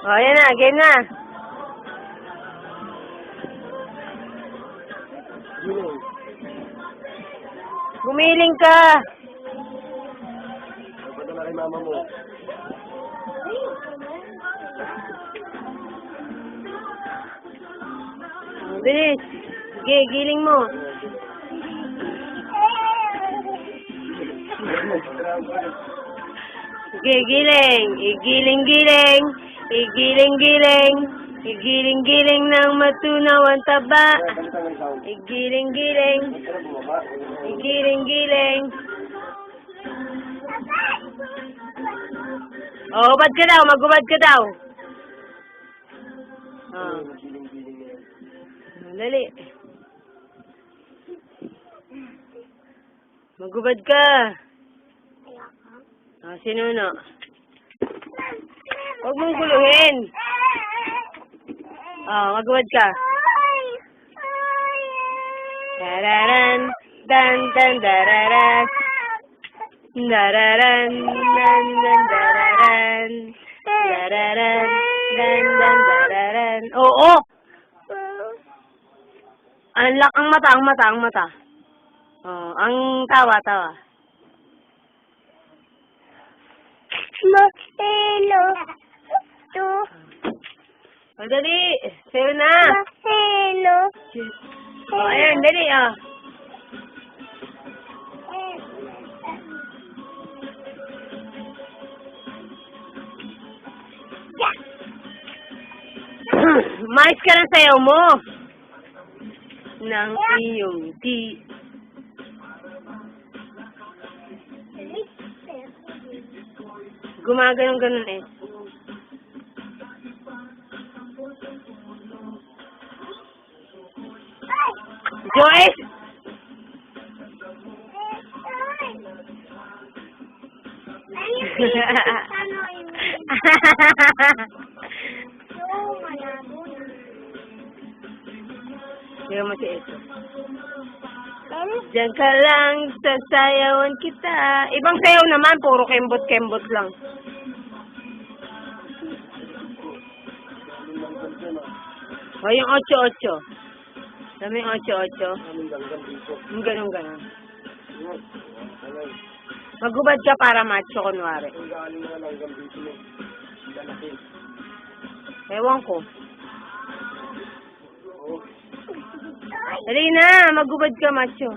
O, ayan na. Game na. Gumiling ka. Punta na kay mama mo. Bilis. Sige, giling mo. Sige, giling. Igiling-giling. Igiling-giling. Igiling-giling ng matunaw ang taba. Igiling-giling. Igiling-giling. Oh, hubad ka daw. Maghubad ka daw. Oh. Dali. Maghubad ka. Ah, sinuno. Huwag mong guluhin. Oh, maghubad ka. Dararan, dan, dan, dararan. Dararan, dan, dan, dararan. Dararan, dan, dan, dararan. Oo! Ang mata. Oh, ang tawa. Hello. O, dali. Sayo na. Hello. O, ayan, dali, ah. Mais ka ng sayaw mo. Nang iyong di. Gumaganon eh. Joyce! Diyan mo si Ito. Diyan ka lang, sasayawan kita. Ibang sayaw naman, puro kembot-kembot lang. O, yung 8-8. Dami yung 8-8. Yung ganun. Maghubad ka para macho, kunwari. Ewan ko. Dali na, maghubad ka, macho.